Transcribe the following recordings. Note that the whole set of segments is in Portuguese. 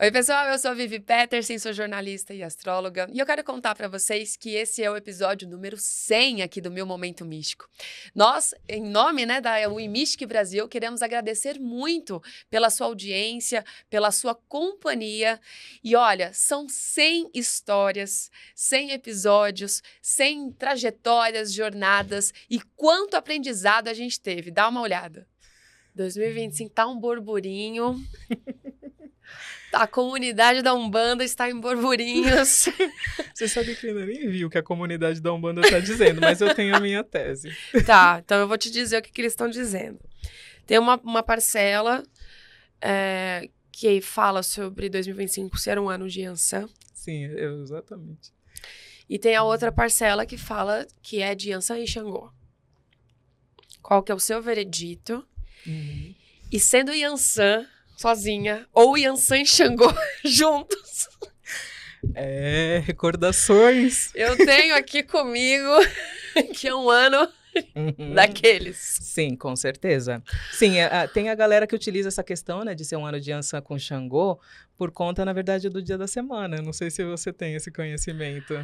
Oi, pessoal, eu sou a Vivi Peterson, sou jornalista e astróloga, e eu quero contar para vocês que esse é o episódio número 100 aqui do Meu Momento Místico. Nós, em nome, da WeMystic Brasil, queremos agradecer muito pela sua audiência, pela sua companhia, e olha, são 100 histórias, 100 episódios, 100 trajetórias, jornadas, e quanto aprendizado a gente teve, dá uma olhada. 2025 tá um burburinho... A comunidade da Umbanda está em burburinhos. Você sabe que eu ainda nem vi o que a comunidade da Umbanda está dizendo, mas eu tenho a minha tese. Tá, então eu vou te dizer o que eles estão dizendo. Tem uma parcela que fala sobre 2025 ser um ano de Yansan. Sim, exatamente. E tem a outra parcela que fala que é de Yansan e Xangô. Qual que é o seu veredito? Uhum. E sendo Yansan... sozinha, ou Yansan e Xangô juntos. Recordações. Eu tenho aqui comigo que é um ano daqueles. Sim, com certeza. Sim, tem a galera que utiliza essa questão, de ser um ano de Yansan com Xangô, por conta, na verdade, do dia da semana. Não sei se você tem esse conhecimento.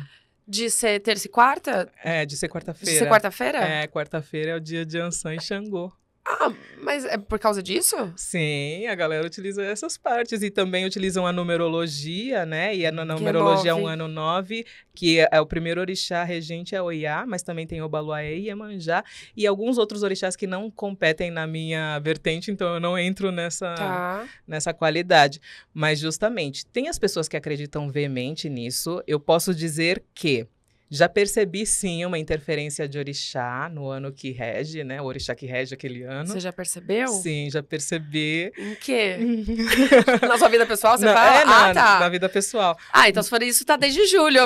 De ser terça e quarta? De ser quarta-feira. De ser quarta-feira? Quarta-feira é o dia de Yansan e Xangô. Ah, mas é por causa disso? Sim, a galera utiliza essas partes e também utilizam a numerologia, E a numerologia é um ano 9, que é o primeiro orixá regente é Oiá, mas também tem Obaluaê e Iemanjá e alguns outros orixás que não competem na minha vertente, então eu não entro nessa qualidade. Mas justamente, tem as pessoas que acreditam veemente nisso, eu posso dizer que já percebi, sim, uma interferência de orixá no ano que rege, O orixá que rege aquele ano. Você já percebeu? Sim, já percebi. Em quê? Na sua vida pessoal, você fala? Na vida pessoal. Então se for isso, tá desde julho.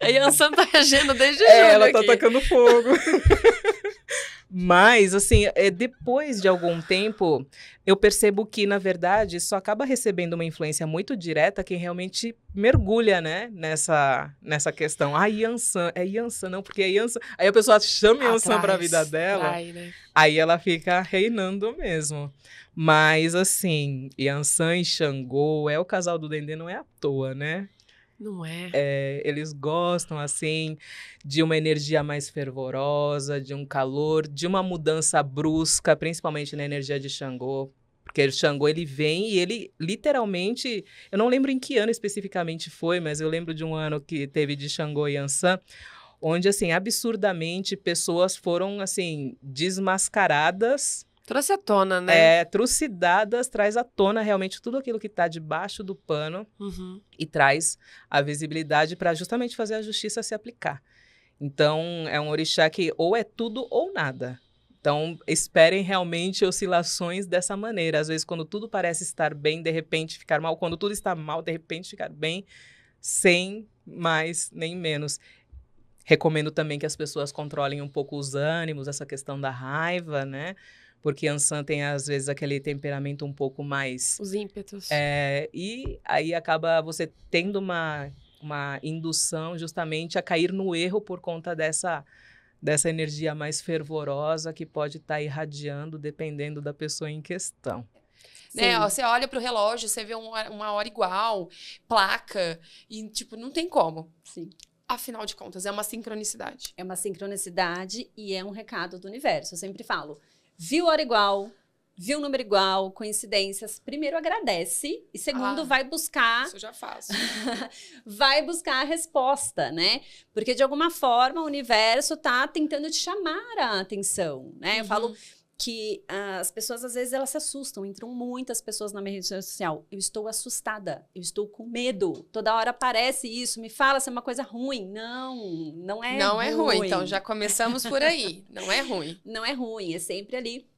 A Yansan tá regendo desde julho ela tá aqui. tacando fogo. Mas, assim, depois de algum tempo, eu percebo que, na verdade, só acaba recebendo uma influência muito direta quem realmente mergulha, nessa questão. Yansan, é Yansan, não, porque é Yansan. Aí a pessoa chama Yansan pra vida dela, aí ela fica reinando mesmo. Mas, assim, Yansan e Xangô, o casal do Dendê, não é à toa, Não é? Eles gostam, assim, de uma energia mais fervorosa, de um calor, de uma mudança brusca, principalmente na energia de Xangô. Porque o Xangô, ele vem e ele, literalmente... Eu não lembro em que ano especificamente foi, mas eu lembro de um ano que teve de Xangô e Yansan, onde, assim, absurdamente, pessoas foram, assim, desmascaradas... Trouxe à tona, Trucidadas, traz à tona realmente tudo aquilo que está debaixo do pano e traz a visibilidade para justamente fazer a justiça se aplicar. Então, é um orixá que ou é tudo ou nada. Então, esperem realmente oscilações dessa maneira. Às vezes, quando tudo parece estar bem, de repente ficar mal. Quando tudo está mal, de repente ficar bem, sem mais nem menos. Recomendo também que as pessoas controlem um pouco os ânimos, essa questão da raiva, Porque Yansan tem, às vezes, aquele temperamento um pouco mais... Os ímpetos. E aí acaba você tendo uma indução justamente a cair no erro por conta dessa energia mais fervorosa que pode estar irradiando dependendo da pessoa em questão. Você olha pro relógio, você vê uma hora igual, placa, e, não tem como. Sim. Afinal de contas, é uma sincronicidade. É uma sincronicidade e é um recado do universo. Eu sempre falo... Viu hora igual, viu número igual, coincidências. Primeiro, agradece. E segundo, vai buscar... Isso eu já faço. Vai buscar a resposta, Porque, de alguma forma, o universo tá tentando te chamar a atenção, Eu falo que as pessoas, às vezes, elas se assustam. Entram muitas pessoas na minha rede social. Eu estou assustada. Eu estou com medo. Toda hora aparece isso. Me fala se é uma coisa ruim. Não é ruim. Não é ruim. Então, já começamos por aí. Não é ruim. Não é ruim. É sempre ali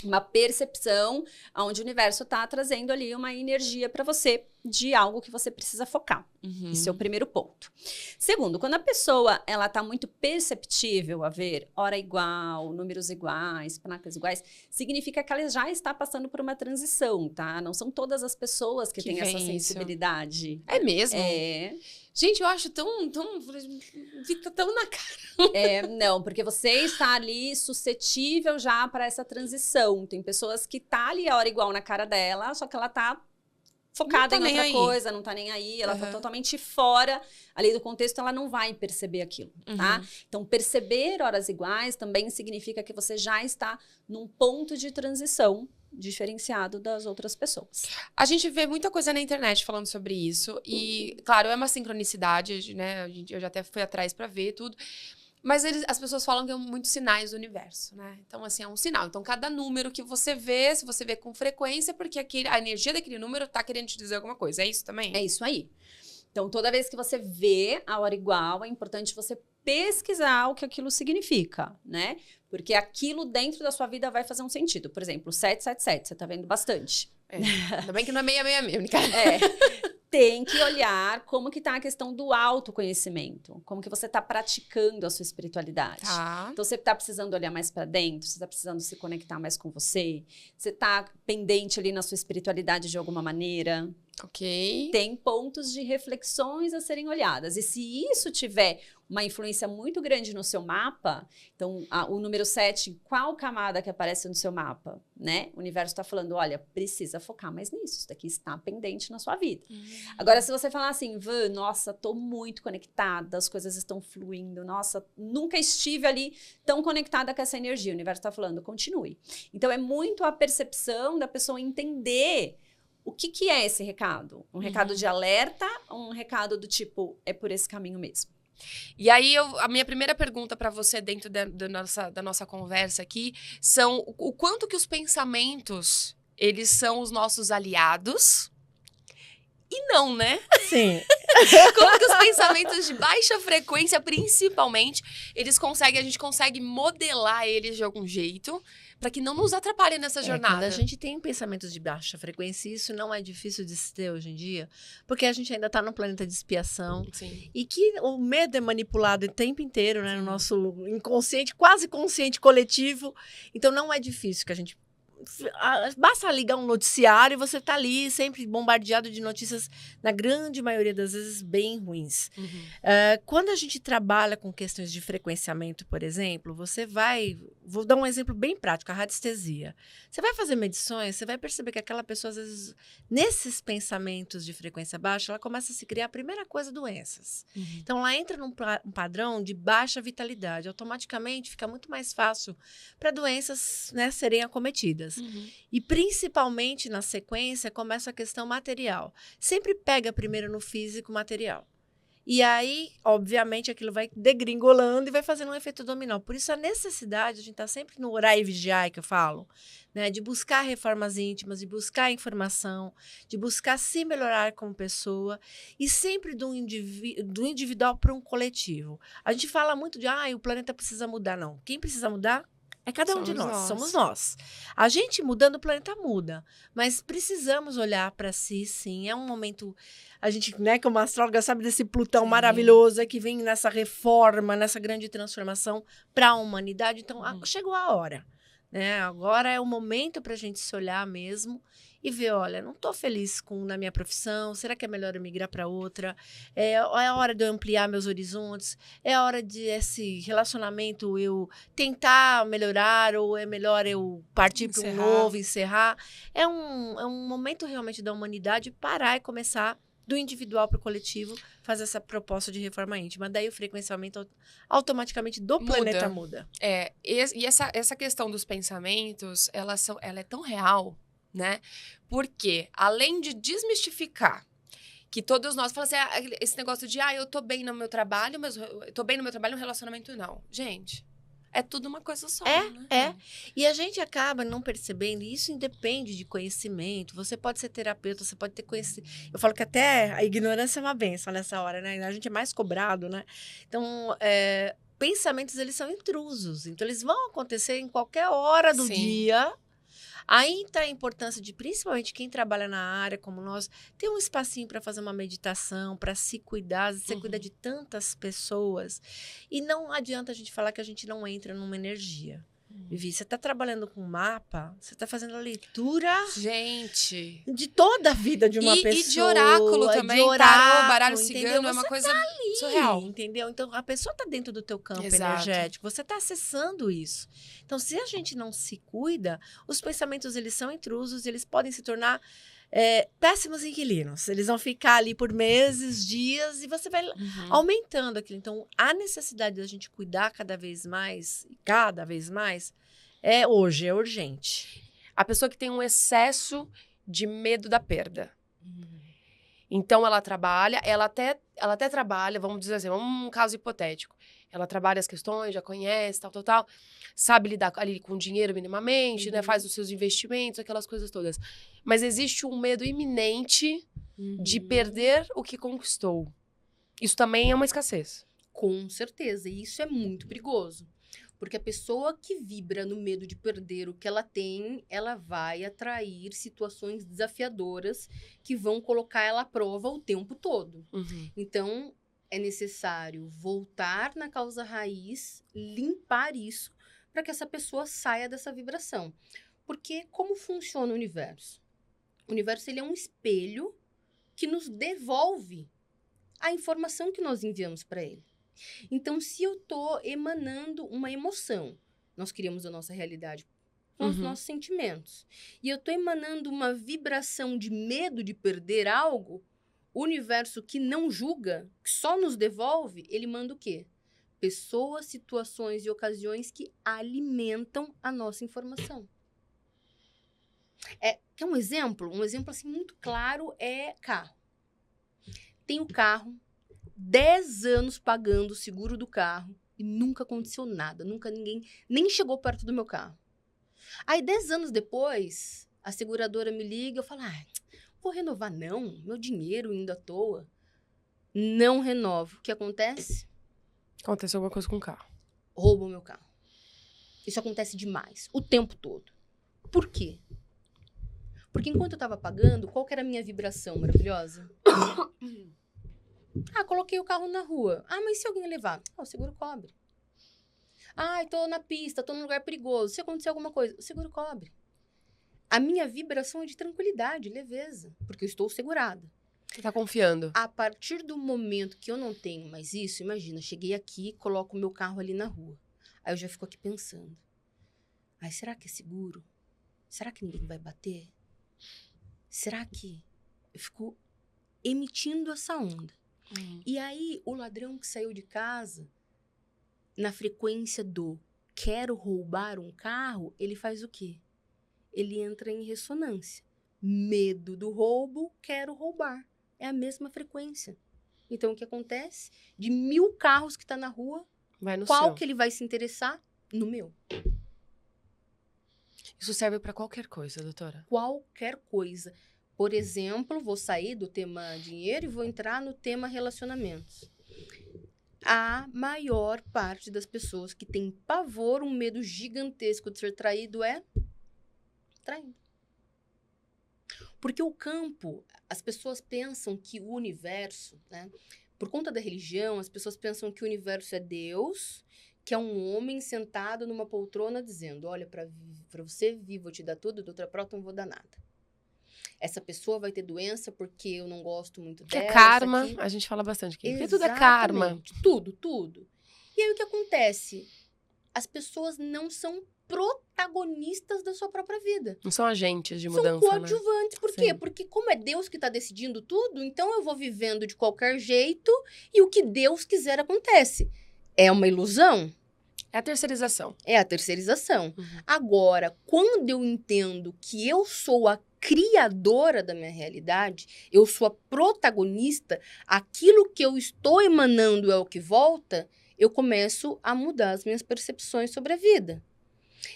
uma percepção onde o universo está trazendo ali uma energia para você de algo que você precisa focar. Esse é o primeiro ponto. Segundo, quando a pessoa ela está muito perceptível a ver hora igual, números iguais, placas iguais, significa que ela já está passando por uma transição, tá? Não são todas as pessoas que têm essa sensibilidade. É mesmo? Gente, eu acho fica tão na cara. Não, porque você está ali suscetível já para essa transição. Tem pessoas que tá ali a hora igual na cara dela, só que ela tá focada em outra coisa, não tá nem aí, ela tá totalmente fora ali do contexto, ela não vai perceber aquilo, tá? Então, perceber horas iguais também significa que você já está num ponto de transição diferenciado das outras pessoas. A gente vê muita coisa na internet falando sobre isso e, claro, é uma sincronicidade, né? Eu já até fui atrás pra ver tudo. Mas as pessoas falam que é muitos sinais do universo, né? Então, assim, é um sinal. Então, cada número que você vê, se você vê com frequência, porque a energia daquele número tá querendo te dizer alguma coisa. É isso também? É isso aí. Então, toda vez que você vê a hora igual, é importante você pesquisar o que aquilo significa, né? Porque aquilo dentro da sua vida vai fazer um sentido. Por exemplo, 777, você tá vendo bastante. Ainda bem que não é 666, Tem que olhar como que tá a questão do autoconhecimento. Como que você tá praticando a sua espiritualidade. Tá. Então, você tá precisando olhar mais para dentro, você tá precisando se conectar mais com você, você tá pendente ali na sua espiritualidade de alguma maneira. Ok. Tem pontos de reflexões a serem olhadas. E se isso tiver uma influência muito grande no seu mapa, então, o número 7, qual camada que aparece no seu mapa, né? O universo está falando, olha, precisa focar mais nisso. Isso daqui está pendente na sua vida. Agora, se você falar assim, Van, nossa, tô muito conectada, as coisas estão fluindo, nossa, nunca estive ali tão conectada com essa energia. O universo está falando, continue. Então, é muito a percepção da pessoa entender o que é esse recado? Um recado de alerta ou um recado do tipo, é por esse caminho mesmo? E aí, a minha primeira pergunta para você dentro da nossa conversa aqui são o quanto que os pensamentos, eles são os nossos aliados e não, né? Sim. Como que os pensamentos de baixa frequência, principalmente, a gente consegue modelar eles de algum jeito para que não nos atrapalhem nessa jornada. Quando a gente tem pensamentos de baixa frequência, isso não é difícil de se ter hoje em dia, porque a gente ainda está num planeta de expiação. Sim. E que o medo é manipulado o tempo inteiro, né, no nosso inconsciente, quase consciente coletivo. Então, não é difícil que a gente... Basta ligar um noticiário e você tá ali sempre bombardeado de notícias, na grande maioria das vezes, bem ruins. Quando a gente trabalha com questões de frequenciamento, por exemplo, você vai... Vou dar um exemplo bem prático, a radiestesia. Você vai fazer medições, você vai perceber que aquela pessoa, às vezes, nesses pensamentos de frequência baixa, ela começa a se criar, a primeira coisa, doenças. Então, ela entra num padrão de baixa vitalidade. Automaticamente, fica muito mais fácil para doenças, né, serem acometidas. E principalmente na sequência começa a questão material. Sempre pega primeiro no físico material. E aí, obviamente, aquilo vai degringolando e vai fazendo um efeito dominó. Por isso a necessidade, a gente está sempre no orar e vigiar, que eu falo, né, de buscar reformas íntimas, de buscar informação, de buscar se melhorar como pessoa e sempre do individual para um coletivo. A gente fala muito de, o planeta precisa mudar. Não, quem precisa mudar é cada um de nós, somos nós. A gente mudando, o planeta muda. Mas precisamos olhar para si, sim. É um momento... A gente, né, como astróloga, sabe desse Plutão maravilhoso que vem nessa reforma, nessa grande transformação para a humanidade. Então, chegou a hora. Né? Agora é o momento para a gente se olhar mesmo e ver, olha, não estou feliz na minha profissão, será que é melhor eu migrar para outra? É a hora de eu ampliar meus horizontes? É a hora de esse relacionamento eu tentar melhorar ou é melhor eu partir para um novo, encerrar? É um momento realmente da humanidade parar e começar do individual para o coletivo, fazer essa proposta de reforma íntima. Daí o frequenciamento automaticamente do planeta muda. E essa questão dos pensamentos, ela é tão real, né? Porque, além de desmistificar que todos nós falamos assim, esse negócio de, eu tô bem no meu trabalho, mas eu tô bem no meu trabalho, no relacionamento não. Gente, é tudo uma coisa só, né? E a gente acaba não percebendo, e isso independe de conhecimento. Você pode ser terapeuta, você pode ter conhecimento. Eu falo que até a ignorância é uma benção nessa hora, né? A gente é mais cobrado, né? Então, pensamentos, eles são intrusos. Então, eles vão acontecer em qualquer hora do dia. Aí está a importância de, principalmente quem trabalha na área como nós, ter um espacinho para fazer uma meditação, para se cuidar. Você cuida de tantas pessoas. E não adianta a gente falar que a gente não entra numa energia. Vivi, você está trabalhando com mapa, você está fazendo a leitura... Gente... De toda a vida de uma pessoa. E de oráculo também, tarô, baralho cigano, é uma coisa surreal. Entendeu? Então, a pessoa está dentro do teu campo energético, você está acessando isso. Então, se a gente não se cuida, os pensamentos, eles são intrusos, eles podem se tornar Péssimos inquilinos. Eles vão ficar ali por meses, dias, e você vai aumentando aquilo. Então, a necessidade da gente cuidar cada vez mais, é urgente. A pessoa que tem um excesso de medo da perda. Então, ela até trabalha, vamos dizer assim, um caso hipotético. Ela trabalha as questões, já conhece, tal, sabe lidar ali com o dinheiro minimamente, né? Faz os seus investimentos, aquelas coisas todas. Mas existe um medo iminente de perder o que conquistou. Isso também é uma escassez. Com certeza, e isso é muito perigoso. Porque a pessoa que vibra no medo de perder o que ela tem, ela vai atrair situações desafiadoras que vão colocar ela à prova o tempo todo. Então, é necessário voltar na causa raiz, limpar isso, para que essa pessoa saia dessa vibração. Porque como funciona o universo? O universo ele é um espelho que nos devolve a informação que nós enviamos para ele. Então, se eu estou emanando uma emoção, nós criamos a nossa realidade com os nossos sentimentos, e eu estou emanando uma vibração de medo de perder algo, o universo que não julga, que só nos devolve, ele manda o quê? Pessoas, situações e ocasiões que alimentam a nossa informação. Quer um exemplo? Um exemplo assim, muito claro é carro. Tem o carro, 10 anos pagando o seguro do carro e nunca aconteceu nada. Nunca ninguém nem chegou perto do meu carro. Aí, 10 anos depois, a seguradora me liga, eu falo, vou renovar não, meu dinheiro indo à toa. Não renovo. O que acontece? Aconteceu alguma coisa com o carro. Roubam meu carro. Isso acontece demais, o tempo todo. Por quê? Porque enquanto eu estava pagando, qual que era a minha vibração maravilhosa? Coloquei o carro na rua. Mas se alguém levar? O seguro cobre. Tô na pista, tô num lugar perigoso. Se acontecer alguma coisa, o seguro cobre. A minha vibração é de tranquilidade, leveza, porque eu estou segurada. Você tá confiando. A partir do momento que eu não tenho mais isso, imagina, cheguei aqui, coloco o meu carro ali na rua. Aí eu já fico aqui pensando. Será que é seguro? Será que ninguém vai bater? Será que... Eu fico emitindo essa onda. E aí, o ladrão que saiu de casa, na frequência do quero roubar um carro, ele faz o quê? Ele entra em ressonância. Medo do roubo, quero roubar. É a mesma frequência. Então, o que acontece? De 1000 carros que tá na rua, qual que ele vai se interessar? No meu. Isso serve para qualquer coisa, doutora? Qualquer coisa. Por exemplo, vou sair do tema dinheiro e vou entrar no tema relacionamentos. A maior parte das pessoas que tem pavor, um medo gigantesco de ser traído é traído. Porque o campo, as pessoas pensam que o universo, né? Por conta da religião, as pessoas pensam que o universo é Deus, que é um homem sentado numa poltrona dizendo, olha, para você vir, vou te dar tudo, doutora Prota, não vou dar nada. Essa pessoa vai ter doença porque eu não gosto muito dela. É karma, a gente fala bastante aqui. Porque tudo é karma. Tudo. E aí o que acontece? As pessoas não são protagonistas da sua própria vida. Não são agentes de mudança, são coadjuvantes. Né? Por quê? Porque como é Deus que está decidindo tudo, então eu vou vivendo de qualquer jeito e o que Deus quiser acontece. É uma ilusão? É a terceirização. É a terceirização. Agora, quando eu entendo que eu sou a criadora da minha realidade, eu sou a protagonista, aquilo que eu estou emanando é o que volta, eu começo a mudar as minhas percepções sobre a vida.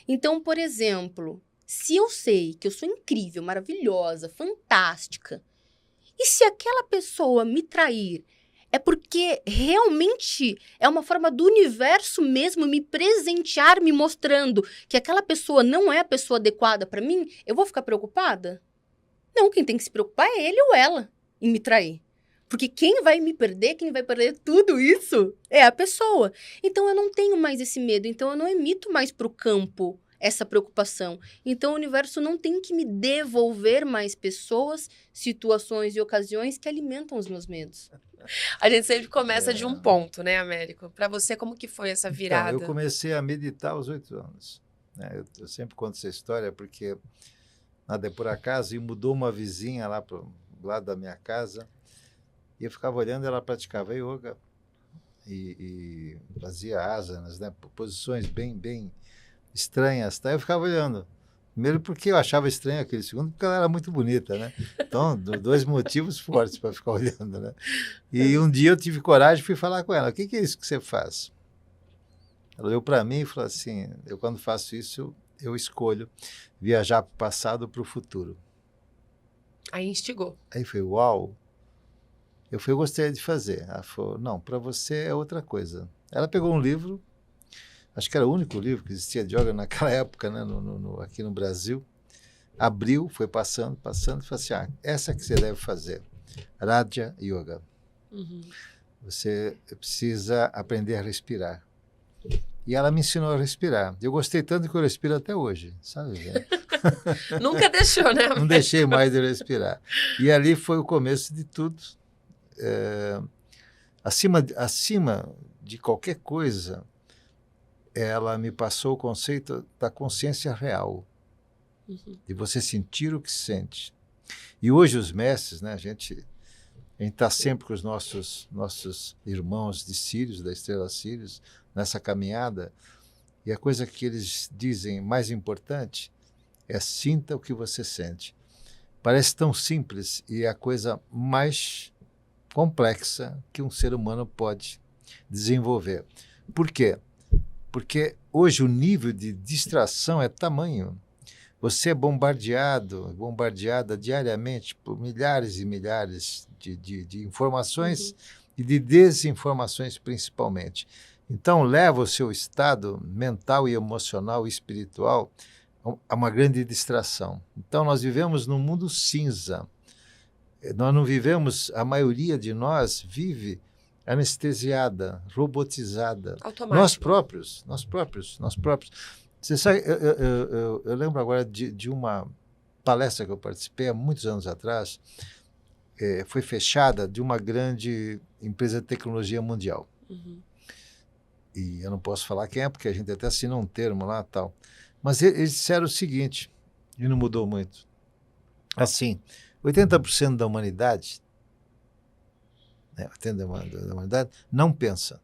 Então, por exemplo, se eu sei que eu sou incrível, maravilhosa, fantástica, e se aquela pessoa me trair, é porque realmente é uma forma do universo mesmo me presentear, me mostrando que aquela pessoa não é a pessoa adequada para mim, eu vou ficar preocupada? Não, quem tem que se preocupar é ele ou ela em me trair. Porque quem vai me perder, quem vai perder tudo isso é a pessoa. Então eu não tenho mais esse medo, então eu não emito mais para o campo essa preocupação. Então o universo não tem que me devolver mais pessoas, situações e ocasiões que alimentam os meus medos. A gente sempre começa de um ponto, né, Américo? Para você, como que foi essa virada? Então, eu comecei a meditar aos 8 anos. Né? Eu sempre conto essa história porque nada é por acaso, e mudou uma vizinha lá para o lado da minha casa, e eu ficava olhando, ela praticava yoga e fazia asanas, né? Posições bem estranhas, tá? Eu ficava olhando. Primeiro porque eu achava estranho aquele, segundo porque ela era muito bonita, né? Então, dois motivos fortes para ficar olhando, né? E um dia eu tive coragem e fui falar com ela, o que é isso que você faz? Ela olhou para mim e falou assim, eu quando faço isso, eu escolho viajar para o passado ou para o futuro. Aí instigou. Aí foi, uau! Eu gostaria de fazer. Ela falou, não, para você é outra coisa. Ela pegou um livro, acho que era o único livro que existia de yoga naquela época, né, aqui no Brasil. Abriu, foi passando, e falou assim, essa que você deve fazer, Raja Yoga. Você precisa aprender a respirar. E ela me ensinou a respirar. Eu gostei tanto que eu respiro até hoje, sabe? Nunca deixou, né? Não deixei mais de respirar. E ali foi o começo de tudo. Acima de qualquer coisa, ela me passou o conceito da consciência real, de você sentir o que sente. E hoje os mestres, né, a gente está sempre com os nossos irmãos de Sírios, da Estrela Sírios, nessa caminhada, e a coisa que eles dizem mais importante é sinta o que você sente. Parece tão simples e é a coisa mais complexa que um ser humano pode desenvolver. Por quê? Porque hoje o nível de distração é tamanho. Você é bombardeada diariamente por milhares e milhares de informações e de desinformações principalmente. Então leva o seu estado mental e emocional e espiritual a uma grande distração. Então nós vivemos num mundo cinza. Nós não vivemos, a maioria de nós vive anestesiada, robotizada. Automático. Nós próprios. Você sabe, eu lembro agora de uma palestra que eu participei há muitos anos atrás, foi fechada de uma grande empresa de tecnologia mundial. E eu não posso falar quem é, porque a gente até assinou um termo lá e tal. Mas eles disseram o seguinte, e não mudou muito. Assim, 80% da humanidade, né, 80% da humanidade não pensa.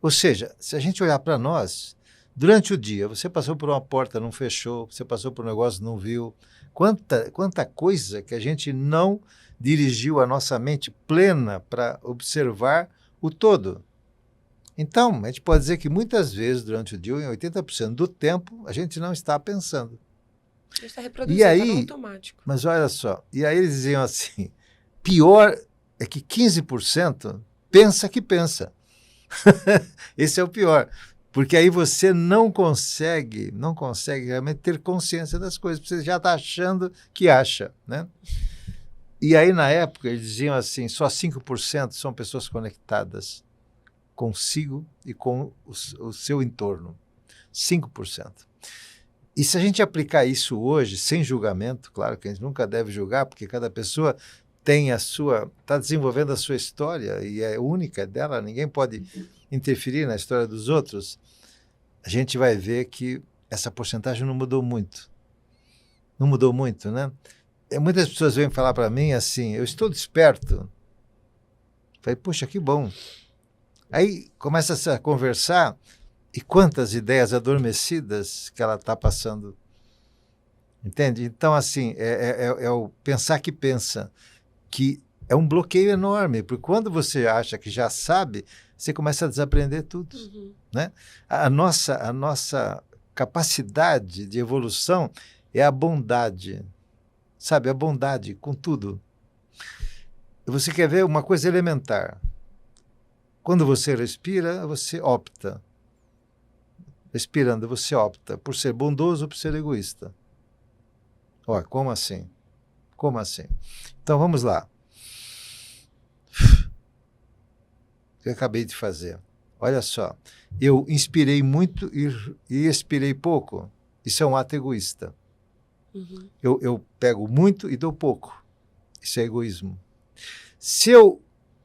Ou seja, se a gente olhar para nós, durante o dia, você passou por uma porta, não fechou, você passou por um negócio, não viu. Quanta coisa que a gente não dirigiu a nossa mente plena para observar o todo. Então, a gente pode dizer que muitas vezes, durante o dia, em 80% do tempo, a gente não está pensando. A gente está reproduzindo, E aí, tá no automático. mas olha só, e aí eles diziam assim, pior é que 15% pensa que pensa. Esse é o pior, porque aí você não consegue realmente ter consciência das coisas, você já está achando que acha, né? E aí na época eles diziam assim, só 5% são pessoas conectadas consigo e com o seu entorno, 5%. E se a gente aplicar isso hoje, sem julgamento, claro que a gente nunca deve julgar, porque cada pessoa tem está desenvolvendo a sua história e é única, é dela, ninguém pode interferir na história dos outros, a gente vai ver que essa porcentagem não mudou muito. Não mudou muito, né? Muitas pessoas vêm falar para mim assim, eu estou desperto. Falei, puxa, que bom. Aí começa a conversar e quantas ideias adormecidas que ela está passando. Entende? Então, assim, é o pensar que pensa, que é um bloqueio enorme, porque quando você acha que já sabe, você começa a desaprender tudo. Né? A nossa capacidade de evolução é a bondade, sabe? A bondade com tudo. Você quer ver uma coisa elementar. Quando você respira, você opta. Respirando, você opta por ser bondoso ou por ser egoísta. Olha, como assim? Como assim? Então, vamos lá. O que eu acabei de fazer. Olha só. Eu inspirei muito e expirei pouco. Isso é um ato egoísta. Eu pego muito e dou pouco. Isso é egoísmo. Se eu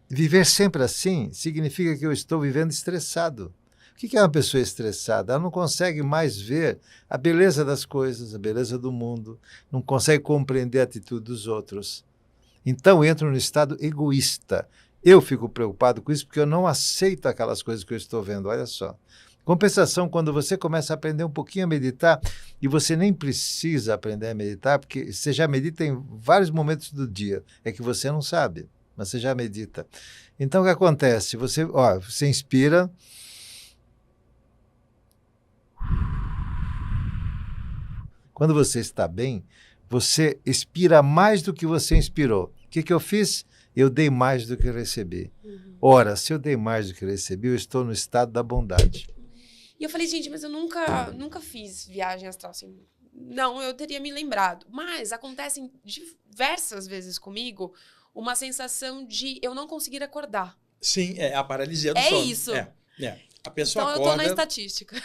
viver sempre assim, significa que eu estou vivendo estressado. O que é uma pessoa estressada? Ela não consegue mais ver a beleza das coisas, a beleza do mundo, não consegue compreender a atitude dos outros. Então entra no estado egoísta. Eu fico preocupado com isso porque eu não aceito aquelas coisas que eu estou vendo, olha só. Compensação, quando você começa a aprender um pouquinho a meditar, e você nem precisa aprender a meditar, porque você já medita em vários momentos do dia, é que você não sabe, mas você já medita. Então o que acontece? Você inspira, quando você está bem, você expira mais do que você inspirou. O que eu fiz? Eu dei mais do que eu recebi. Ora, se eu dei mais do que eu recebi, eu estou no estado da bondade. E eu falei, gente, mas eu nunca fiz viagem astral assim. Não, eu teria me lembrado. Mas acontecem diversas vezes comigo uma sensação de eu não conseguir acordar. Sim, é a paralisia do sono. É isso. A pessoa então acorda... eu tô na estatística.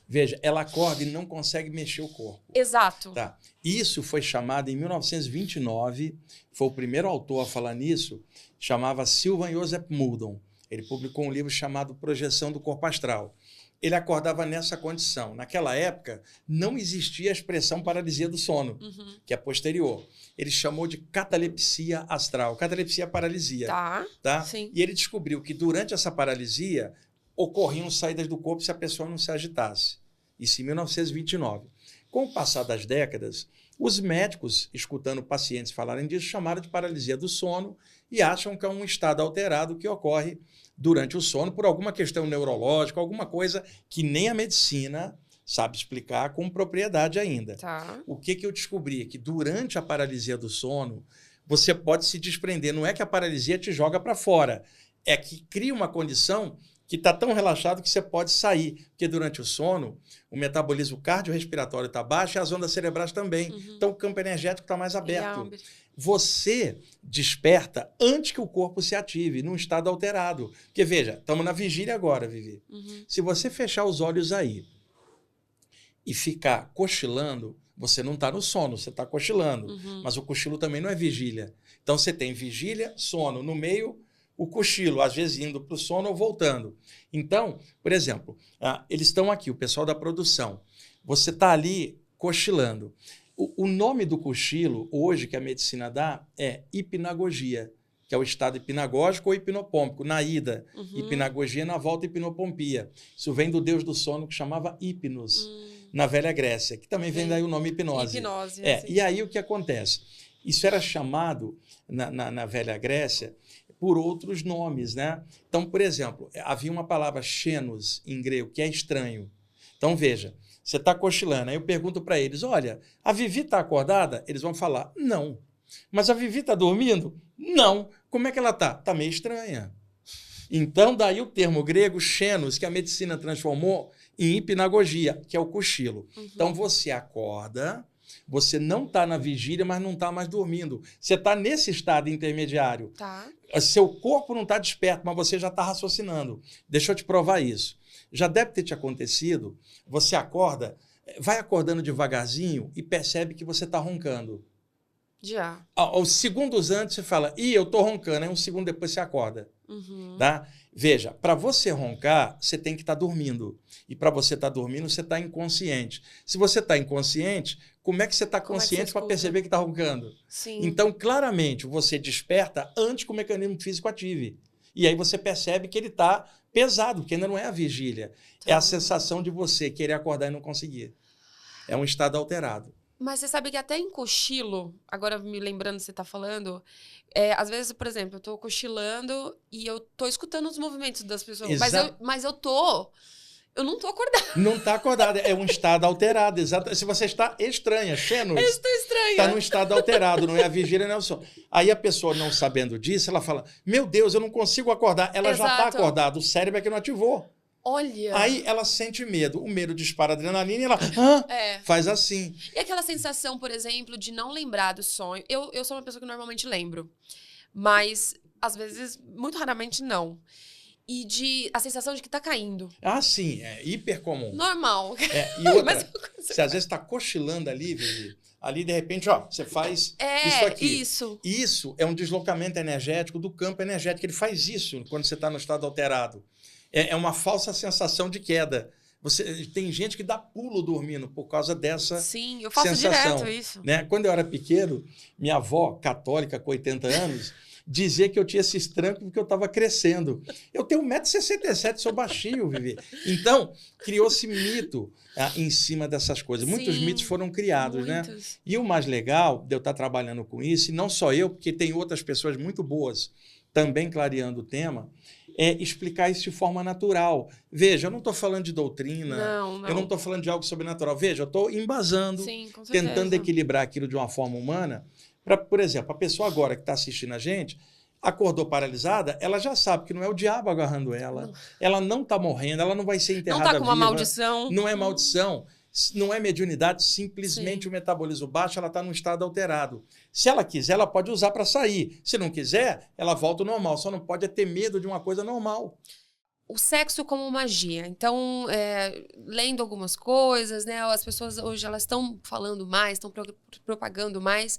Veja, ela acorda e não consegue mexer o corpo. Exato. Tá. Isso foi chamado em 1929, foi o primeiro autor a falar nisso, chamava Sylvan Joseph Muldon. Ele publicou um livro chamado Projeção do Corpo Astral. Ele acordava nessa condição. Naquela época, não existia a expressão paralisia do sono, que é posterior. Ele chamou de catalepsia astral. Catalepsia é paralisia. Tá? Sim. E ele descobriu que durante essa paralisia ocorriam saídas do corpo se a pessoa não se agitasse. Isso em 1929. Com o passar das décadas, os médicos, escutando pacientes falarem disso, chamaram de paralisia do sono e acham que é um estado alterado que ocorre durante o sono por alguma questão neurológica, alguma coisa que nem a medicina sabe explicar com propriedade ainda. Tá. O que eu descobri é que durante a paralisia do sono, você pode se desprender. Não é que a paralisia te joga para fora, é que cria uma condição que está tão relaxado que você pode sair. Porque durante o sono, o metabolismo cardiorrespiratório está baixo e as ondas cerebrais também. Então, o campo energético está mais aberto. Você desperta antes que o corpo se ative, num estado alterado. Porque, veja, estamos na vigília agora, Vivi. Se você fechar os olhos aí e ficar cochilando, você não está no sono, você está cochilando. Mas o cochilo também não é vigília. Então, você tem vigília, sono, no meio... o cochilo, às vezes indo para o sono ou voltando. Então, por exemplo, eles estão aqui, o pessoal da produção. Você está ali cochilando. O nome do cochilo, hoje, que a medicina dá, é hipnagogia, que é o estado hipnagógico ou hipnopômpico. Na ida, hipnagogia, na volta, hipnopompia. Isso vem do deus do sono, que chamava Hipnos, na velha Grécia, que também vem daí o nome hipnose. E aí o que acontece? Isso era chamado, na velha Grécia, por outros nomes, né? Então, por exemplo, havia uma palavra xenos em grego, que é estranho. Então, veja, você está cochilando, aí eu pergunto para eles, olha, a Vivi está acordada? Eles vão falar, não. Mas a Vivi está dormindo? Não. Como é que ela está? Está meio estranha. Então, daí o termo grego xenos, que a medicina transformou em hipnagogia, que é o cochilo. Então, você acorda... Você não está na vigília, mas não está mais dormindo. Você está nesse estado intermediário. Tá. Seu corpo não está desperto, mas você já está raciocinando. Deixa eu te provar isso. Já deve ter te acontecido. Você acorda, vai acordando devagarzinho e percebe que você está roncando. Já. Aos segundos antes você fala, eu estou roncando. Aí um segundo depois você acorda. Tá? Veja, para você roncar, você tem que estar dormindo. E para você estar dormindo, você está inconsciente. Se você está inconsciente, como é que você está consciente para perceber que está roncando? Sim. Então, claramente, você desperta antes que o mecanismo físico ative. E aí você percebe que ele está pesado, porque ainda não é a vigília. É a sensação de você querer acordar e não conseguir. É um estado alterado. Mas você sabe que até em cochilo, agora me lembrando que você está falando, às vezes, por exemplo, eu estou cochilando e eu estou escutando os movimentos das pessoas. Mas eu não estou acordada. Não está acordada, é um estado alterado. Exato. Se você está estranha, xenos. Eu estou estranha. Está num estado alterado, não é a vigília, não é o sono. Aí a pessoa, não sabendo disso, ela fala, meu Deus, eu não consigo acordar. Ela já está acordada, o cérebro é que não ativou. Olha. Aí ela sente medo. O medo dispara adrenalina e ela faz assim. E aquela sensação, por exemplo, de não lembrar do sonho. Eu sou uma pessoa que normalmente lembro. Mas, às vezes, muito raramente, não. E a sensação de que tá caindo. Ah, sim. É hiper comum. Normal. E outra, você às vezes está cochilando ali, Vivi. Ali, de repente, você faz isso aqui. Isso é um deslocamento energético do campo energético. Ele faz isso quando você está no estado alterado. É uma falsa sensação de queda. Tem gente que dá pulo dormindo por causa dessa Sim, eu faço sensação, direto isso. né? Quando eu era pequeno, minha avó, católica, com 80 anos, dizia que eu tinha esses trancos porque eu estava crescendo. Eu tenho 1,67 m, sou baixinho, Vivi. Então, criou-se mito em cima dessas coisas. Muitos Sim, mitos foram criados, né? muitos. E o mais legal de eu estar trabalhando com isso, e não só eu, porque tem outras pessoas muito boas também clareando o tema, é explicar isso de forma natural. Veja, eu não estou falando de doutrina, Não. eu não estou falando de algo sobrenatural. Veja, eu estou embasando, Sim, com certeza. tentando equilibrar aquilo de uma forma humana. Por exemplo, a pessoa agora que está assistindo a gente, acordou paralisada, ela já sabe que não é o diabo agarrando ela, ela não está morrendo, ela não vai ser enterrada Não tá com uma viva, maldição. não é maldição, não é mediunidade, simplesmente o metabolismo baixo, ela está num estado alterado. Se ela quiser, ela pode usar para sair. Se não quiser, ela volta ao normal. Só não pode ter medo de uma coisa normal. O sexo como magia. Então, lendo algumas coisas, né? As pessoas hoje elas estão falando mais, estão propagando mais,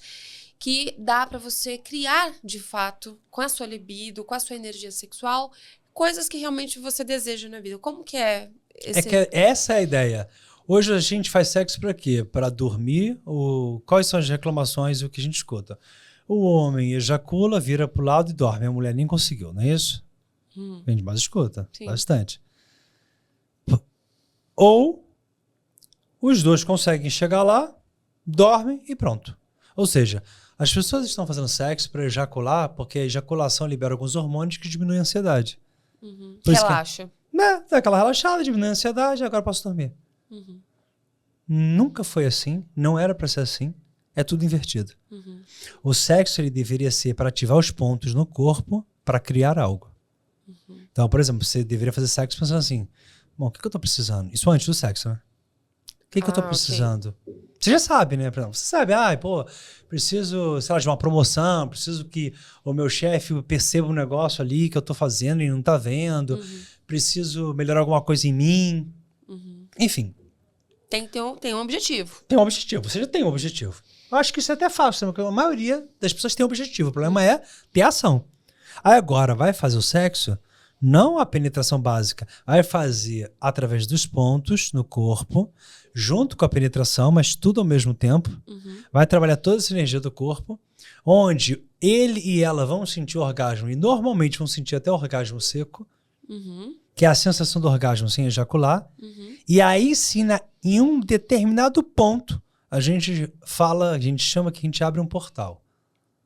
que dá para você criar, de fato, com a sua libido, com a sua energia sexual, coisas que realmente você deseja na vida. Como que é esse... Essa é a ideia. Hoje a gente faz sexo para quê? Para dormir? Quais são as reclamações e o que a gente escuta? O homem ejacula, vira para o lado e dorme. A mulher nem conseguiu, não é isso? A gente mais escuta, Sim. bastante. Ou os dois conseguem chegar lá, dormem e pronto. Ou seja, as pessoas estão fazendo sexo para ejacular porque a ejaculação libera alguns hormônios que diminuem a ansiedade. Por isso Relaxa. dá aquela relaxada, diminui a ansiedade, agora posso dormir. Nunca foi assim, não era para ser assim, é tudo invertido. O sexo ele deveria ser para ativar os pontos no corpo para criar algo. Então, por exemplo, você deveria fazer sexo pensando assim, bom, o que eu tô precisando? Isso antes do sexo, né? O que eu tô precisando? Você já sabe, né? Você sabe, preciso, sei lá, de uma promoção, preciso que o meu chefe perceba um negócio ali que eu tô fazendo e não tá vendo, preciso melhorar alguma coisa em mim. Enfim. Tem um objetivo. Tem um objetivo, você já tem um objetivo. Eu acho que isso é até fácil, porque a maioria das pessoas tem um objetivo. O problema é ter ação. Aí agora vai fazer o sexo, não a penetração básica, vai fazer através dos pontos no corpo, junto com a penetração, mas tudo ao mesmo tempo. Vai trabalhar toda essa energia do corpo, onde ele e ela vão sentir orgasmo, e normalmente vão sentir até orgasmo seco, que é a sensação do orgasmo sem ejacular. E aí sim, em um determinado ponto, a gente chama que a gente abre um portal.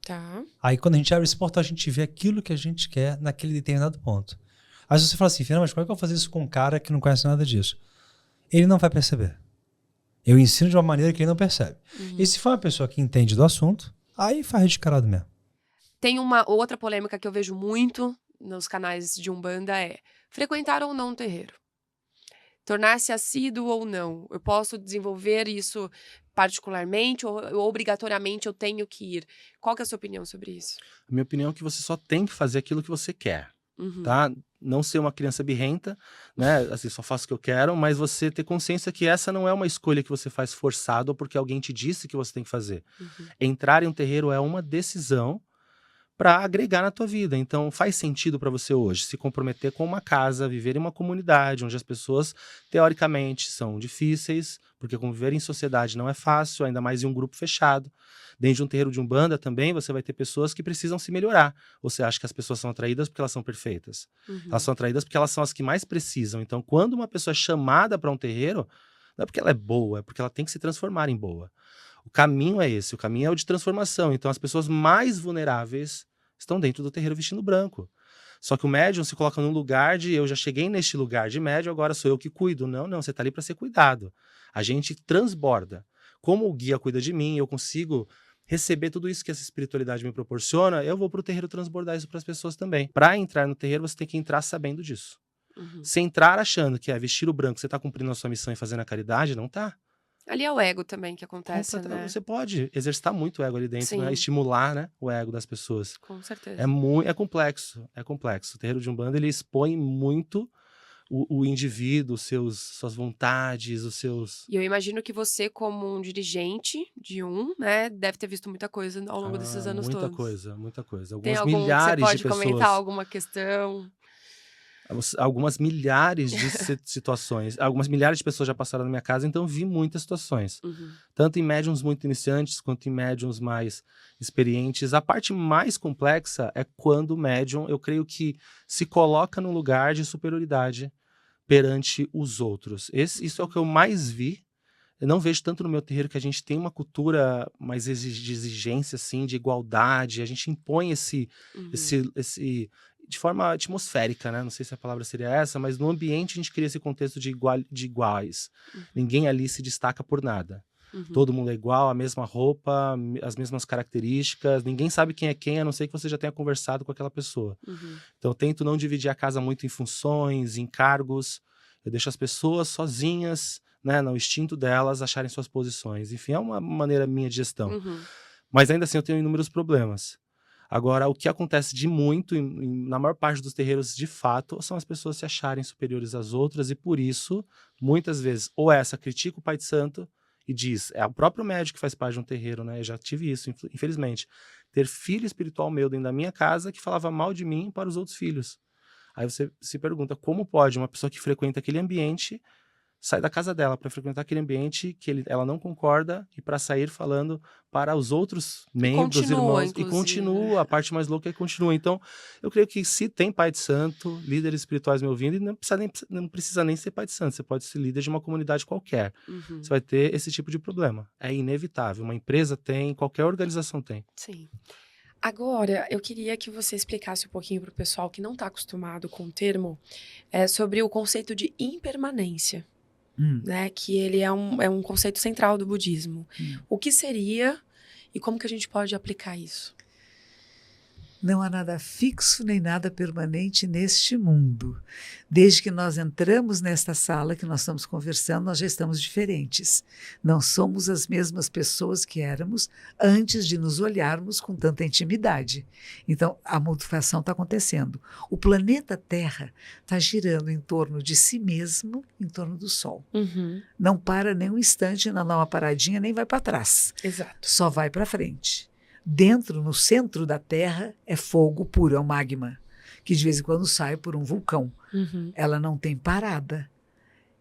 Tá. Aí quando a gente abre esse portal, a gente vê aquilo que a gente quer naquele determinado ponto. Aí você fala assim, Fernanda, mas como é que eu vou fazer isso com um cara que não conhece nada disso? Ele não vai perceber. Eu ensino de uma maneira que ele não percebe. E se for uma pessoa que entende do assunto, aí faz descarado mesmo. Tem uma outra polêmica que eu vejo muito nos canais de Umbanda frequentar ou não um terreiro. Tornar-se assíduo ou não. Eu posso desenvolver isso particularmente ou obrigatoriamente eu tenho que ir. Qual que é a sua opinião sobre isso? A minha opinião é que você só tem que fazer aquilo que você quer, tá? Não ser uma criança birrenta, né? Assim, só faço o que eu quero, mas você ter consciência que essa não é uma escolha que você faz forçado ou porque alguém te disse que você tem que fazer. Entrar em um terreiro é uma decisão para agregar na tua vida. Então, faz sentido para você hoje se comprometer com uma casa, viver em uma comunidade onde as pessoas, teoricamente, são difíceis, porque conviver em sociedade não é fácil, ainda mais em um grupo fechado. Dentro de um terreiro de Umbanda também, você vai ter pessoas que precisam se melhorar. Você acha que as pessoas são atraídas porque elas são perfeitas. Elas são atraídas porque elas são as que mais precisam. Então, quando uma pessoa é chamada para um terreiro, não é porque ela é boa, é porque ela tem que se transformar em boa. O caminho é esse, o caminho é o de transformação. Então, as pessoas mais vulneráveis estão dentro do terreiro vestindo branco. Só que o médium se coloca num lugar de eu já cheguei neste lugar de médium, agora sou eu que cuido. Não, você está ali para ser cuidado. A gente transborda. Como o guia cuida de mim, eu consigo receber tudo isso que essa espiritualidade me proporciona, eu vou para o terreiro transbordar isso para as pessoas também. Para entrar no terreiro, você tem que entrar sabendo disso. Se entrar achando que é vestir o branco, você está cumprindo a sua missão e fazendo a caridade, não tá. Ali é o ego também que acontece, né? Você pode exercitar muito o ego ali dentro, né? Sim. Estimular, né, o ego das pessoas. Com certeza. É complexo, é complexo. O terreiro de Umbanda, ele expõe muito o indivíduo, suas vontades, os seus... E eu imagino que você, como um dirigente de né, deve ter visto muita coisa ao longo desses anos todos. Muita coisa. Tem Alguns milhares de pessoas. Você pode comentar alguma questão? algumas milhares de situações. Algumas milhares de pessoas já passaram na minha casa, então eu vi muitas situações. Tanto em médiums muito iniciantes, quanto em médiums mais experientes. A parte mais complexa é quando o médium, eu creio que se coloca num lugar de superioridade perante os outros. Isso é o que eu mais vi. Eu não vejo tanto no meu terreiro, que a gente tem uma cultura mais de exigência, assim, de igualdade. A gente impõe esse de forma atmosférica, né? Não sei se a palavra seria essa, mas no ambiente a gente cria esse contexto de iguais. Ninguém ali se destaca por nada. Todo mundo é igual, a mesma roupa, as mesmas características. Ninguém sabe quem é quem, a não ser que você já tenha conversado com aquela pessoa. Então eu tento não dividir a casa muito em funções, em cargos. Eu deixo as pessoas sozinhas, né, no instinto delas, acharem suas posições. Enfim, é uma maneira minha de gestão. Mas ainda assim eu tenho inúmeros problemas. Agora, o que acontece de muito, na maior parte dos terreiros, de fato, são as pessoas se acharem superiores às outras, e por isso, muitas vezes, ou essa critica o pai de santo e diz, é o próprio médico que faz parte de um terreiro, né? Eu já tive isso, infelizmente. Ter filho espiritual meu dentro da minha casa que falava mal de mim para os outros filhos. Aí você se pergunta, como pode uma pessoa que frequenta aquele ambiente sai da casa dela para frequentar aquele ambiente que ela não concorda, e para sair falando para os outros membros, irmãos, e continua, a parte mais louca é que continua. Então, eu creio que se tem pai de santo, líderes espirituais me ouvindo, e não precisa nem ser pai de santo, você pode ser líder de uma comunidade qualquer. Você vai ter esse tipo de problema. É inevitável. Uma empresa tem, qualquer organização tem. Sim. Agora, eu queria que você explicasse um pouquinho para o pessoal que não está acostumado com o termo, sobre o conceito de impermanência. Né, que ele é um conceito central do budismo. O que seria e como que a gente pode aplicar isso? Não há nada fixo nem nada permanente neste mundo. Desde que nós entramos nesta sala que nós estamos conversando, nós já estamos diferentes. Não somos as mesmas pessoas que éramos antes de nos olharmos com tanta intimidade. Então, a modificação está acontecendo. O planeta Terra está girando em torno de si mesmo, em torno do Sol. Não para nem um instante, não dá uma paradinha, nem vai para trás. Exato. Só vai para frente. Dentro, no centro da Terra, é fogo puro, é um magma, que de vez em quando sai por um vulcão. Ela não tem parada.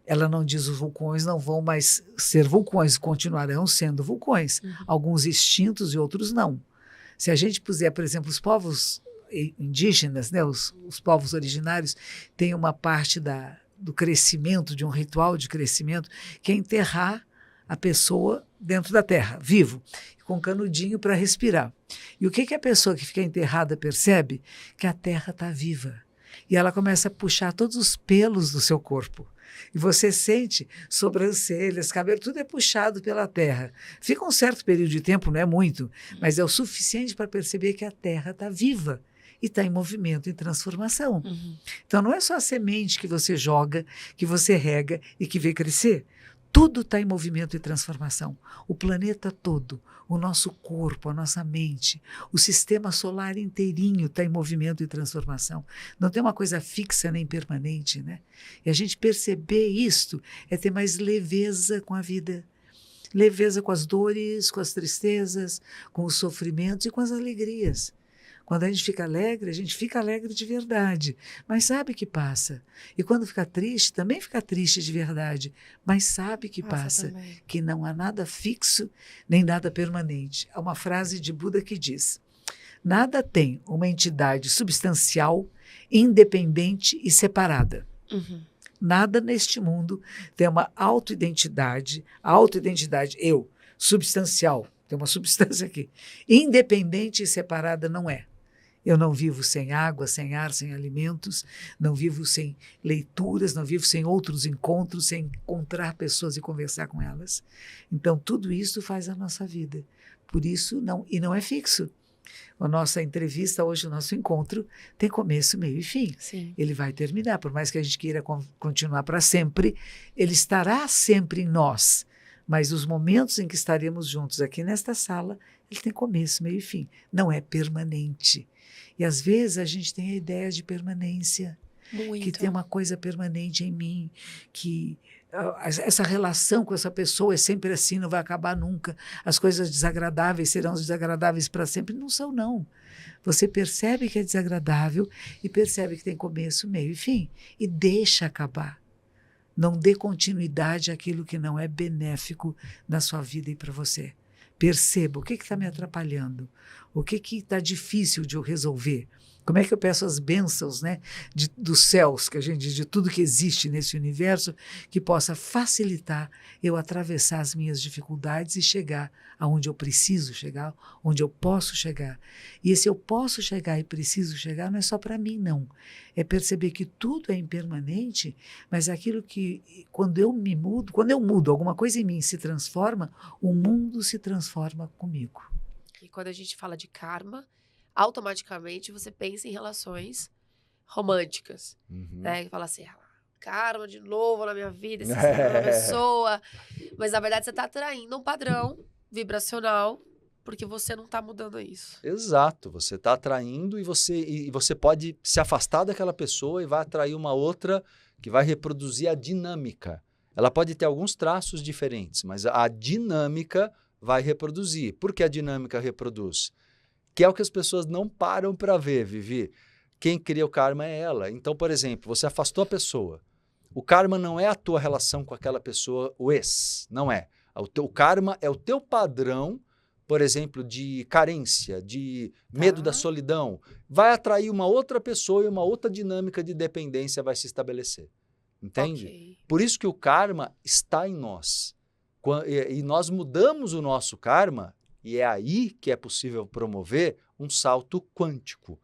Ela não diz os vulcões não vão mais ser vulcões, continuarão sendo vulcões. Alguns extintos e outros não. Se a gente puser, por exemplo, os povos indígenas, né, os povos originários, tem uma parte do crescimento, de um ritual de crescimento, que é enterrar a pessoa dentro da terra, vivo, com canudinho para respirar. E o que a pessoa que fica enterrada percebe? Que a terra está viva. E ela começa a puxar todos os pelos do seu corpo. E você sente sobrancelhas, cabelo, tudo é puxado pela terra. Fica um certo período de tempo, não é muito, mas é o suficiente para perceber que a terra está viva e está em movimento, em transformação. Então não é só a semente que você joga, que você rega e que vê crescer. Tudo está em movimento e transformação. O planeta todo, o nosso corpo, a nossa mente, o sistema solar inteirinho está em movimento e transformação. Não tem uma coisa fixa nem permanente, né? E a gente perceber isto é ter mais leveza com a vida. Leveza com as dores, com as tristezas, com os sofrimentos e com as alegrias. Quando a gente fica alegre de verdade, mas sabe que passa. E quando fica triste, também fica triste de verdade, mas sabe que passa. Que não há nada fixo, nem nada permanente. Há uma frase de Buda que diz: nada tem uma entidade substancial, independente e separada. Nada neste mundo tem uma autoidentidade, eu, substancial, tem uma substância aqui, independente e separada não é. Eu não vivo sem água, sem ar, sem alimentos, não vivo sem leituras, não vivo sem outros encontros, sem encontrar pessoas e conversar com elas. Então, tudo isso faz a nossa vida. Por isso, não é fixo. A nossa entrevista hoje, o nosso encontro, tem começo, meio e fim. Sim. Ele vai terminar, por mais que a gente queira continuar para sempre, ele estará sempre em nós. Mas os momentos em que estaremos juntos aqui nesta sala, ele tem começo, meio e fim. Não é permanente. E às vezes a gente tem a ideia de permanência. Muito. Que tem uma coisa permanente em mim, que essa relação com essa pessoa é sempre assim, não vai acabar nunca. As coisas desagradáveis serão desagradáveis para sempre. Não são, não. Você percebe que é desagradável e percebe que tem começo, meio e fim. E deixa acabar. Não dê continuidade àquilo que não é benéfico na sua vida e para você. Perceba o que está me atrapalhando, o que está difícil de eu resolver. Como é que eu peço as bênçãos, né, dos céus, que a gente diz, de tudo que existe nesse universo, que possa facilitar eu atravessar as minhas dificuldades e chegar aonde eu preciso chegar, onde eu posso chegar. E esse eu posso chegar e preciso chegar não é só para mim, não. É perceber que tudo é impermanente, mas aquilo que, quando eu mudo, alguma coisa em mim se transforma, o mundo se transforma comigo. E quando a gente fala de karma, automaticamente você pensa em relações românticas, né? Que fala assim, karma de novo na minha vida, essa pessoa. Mas na verdade você está atraindo um padrão vibracional porque você não está mudando isso. Exato, você está atraindo e você pode se afastar daquela pessoa e vai atrair uma outra que vai reproduzir a dinâmica. Ela pode ter alguns traços diferentes, mas a dinâmica vai reproduzir. Por que a dinâmica reproduz? Que é o que as pessoas não param para ver, Vivi. Quem cria o karma é ela. Então, por exemplo, você afastou a pessoa. O karma não é a tua relação com aquela pessoa, o ex, não é. O karma é o teu padrão, por exemplo, de carência, de medo da solidão. Vai atrair uma outra pessoa e uma outra dinâmica de dependência vai se estabelecer. Entende? Okay. Por isso que o karma está em nós. E nós mudamos o nosso karma. E é aí que é possível promover um salto quântico.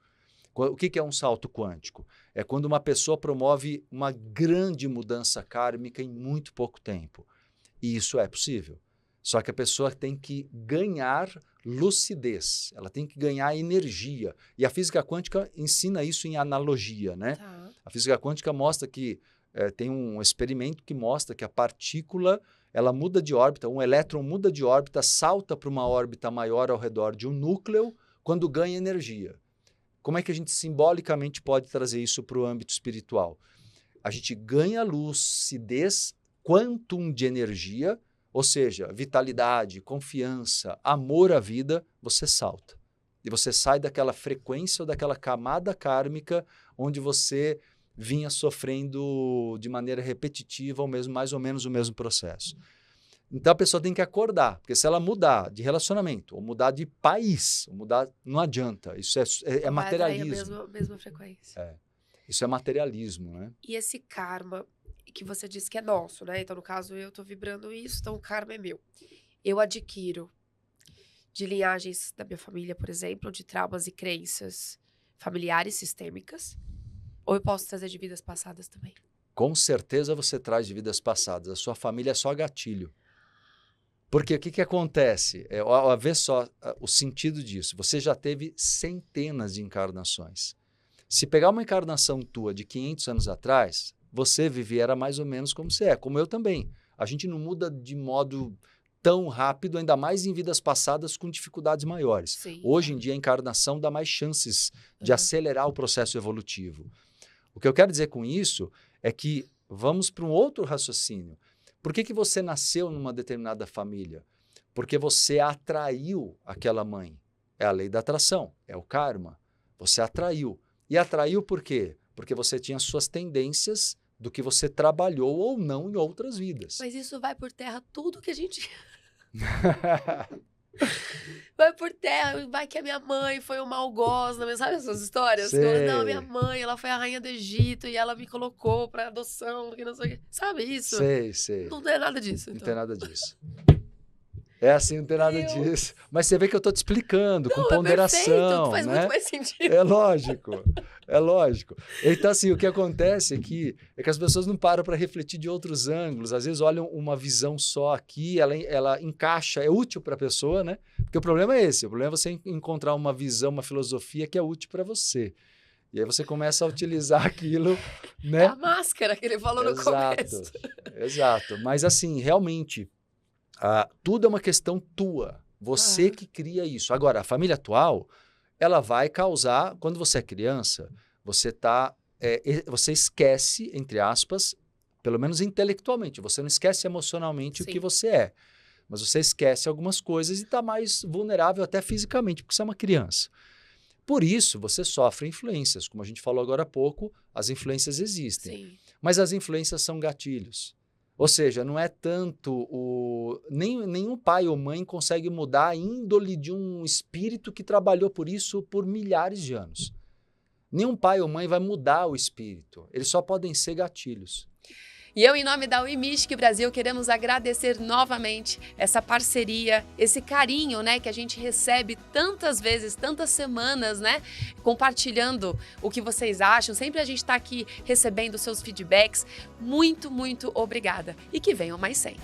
O que é um salto quântico? É quando uma pessoa promove uma grande mudança kármica em muito pouco tempo. E isso é possível. Só que a pessoa tem que ganhar lucidez, ela tem que ganhar energia. E a física quântica ensina isso em analogia, né? Tá. A física quântica mostra que, tem um experimento que mostra que a partícula ela muda de órbita, um elétron muda de órbita, salta para uma órbita maior ao redor de um núcleo quando ganha energia. Como é que a gente simbolicamente pode trazer isso para o âmbito espiritual? A gente ganha lucidez, quantum de energia, ou seja, vitalidade, confiança, amor à vida, você salta. E você sai daquela frequência ou daquela camada kármica onde você vinha sofrendo de maneira repetitiva mais ou menos o mesmo processo. Então a pessoa tem que acordar, porque se ela mudar de relacionamento, ou mudar de país, ou mudar, não adianta. Isso é materialismo. É a mesma frequência. Isso é materialismo, né? E esse karma que você disse que é nosso, né? Então, no caso, eu estou vibrando isso, então o karma é meu. Eu adquiro de linhagens da minha família, por exemplo, de traumas e crenças familiares sistêmicas. Ou eu posso trazer de vidas passadas também? Com certeza você traz de vidas passadas. A sua família é só gatilho. Porque o que acontece? Vê só o sentido disso. Você já teve centenas de encarnações. Se pegar uma encarnação tua de 500 anos atrás, você, Vivi, era mais ou menos como você é, como eu também. A gente não muda de modo tão rápido, ainda mais em vidas passadas com dificuldades maiores. Sim. Hoje em dia, a encarnação dá mais chances de acelerar o processo evolutivo. O que eu quero dizer com isso é que vamos para um outro raciocínio. Por que você nasceu numa determinada família? Porque você atraiu aquela mãe. É a lei da atração, é o karma. Você atraiu. E atraiu por quê? Porque você tinha suas tendências do que você trabalhou ou não em outras vidas. Mas isso vai por terra tudo que a gente... Vai por terra, vai que a minha mãe foi uma algoz, sabe essas histórias? Não, minha mãe, ela foi a rainha do Egito e ela me colocou pra adoção, que não sei o quê. Sabe isso? Sei. Não tem nada disso. Não tem nada disso. É assim, não tem nada disso. Mas você vê que eu tô te explicando, com ponderação, faz muito mais sentido. É lógico. Então, assim, o que acontece é que as pessoas não param para refletir de outros ângulos. Às vezes olham uma visão só aqui, ela encaixa, é útil para a pessoa, né? Porque o problema é esse. O problema é você encontrar uma visão, uma filosofia que é útil para você. E aí você começa a utilizar aquilo, né? É a máscara que ele falou no começo. Exato. Mas, assim, realmente... tudo é uma questão tua, você que cria isso. Agora, a família atual, ela vai causar, quando você é criança, você esquece, entre aspas, pelo menos intelectualmente, você não esquece emocionalmente o que você é, mas você esquece algumas coisas e está mais vulnerável até fisicamente, porque você é uma criança. Por isso, você sofre influências. Como a gente falou agora há pouco, as influências existem. Sim. Mas as influências são gatilhos. Ou seja, não é tanto nenhum pai ou mãe consegue mudar a índole de um espírito que trabalhou por isso por milhares de anos. Nenhum pai ou mãe vai mudar o espírito. Eles só podem ser gatilhos. E eu, em nome da Uimishk Brasil, queremos agradecer novamente essa parceria, esse carinho, né, que a gente recebe tantas vezes, tantas semanas, né, compartilhando o que vocês acham. Sempre a gente está aqui recebendo seus feedbacks. Muito, muito obrigada. E que venham mais 100.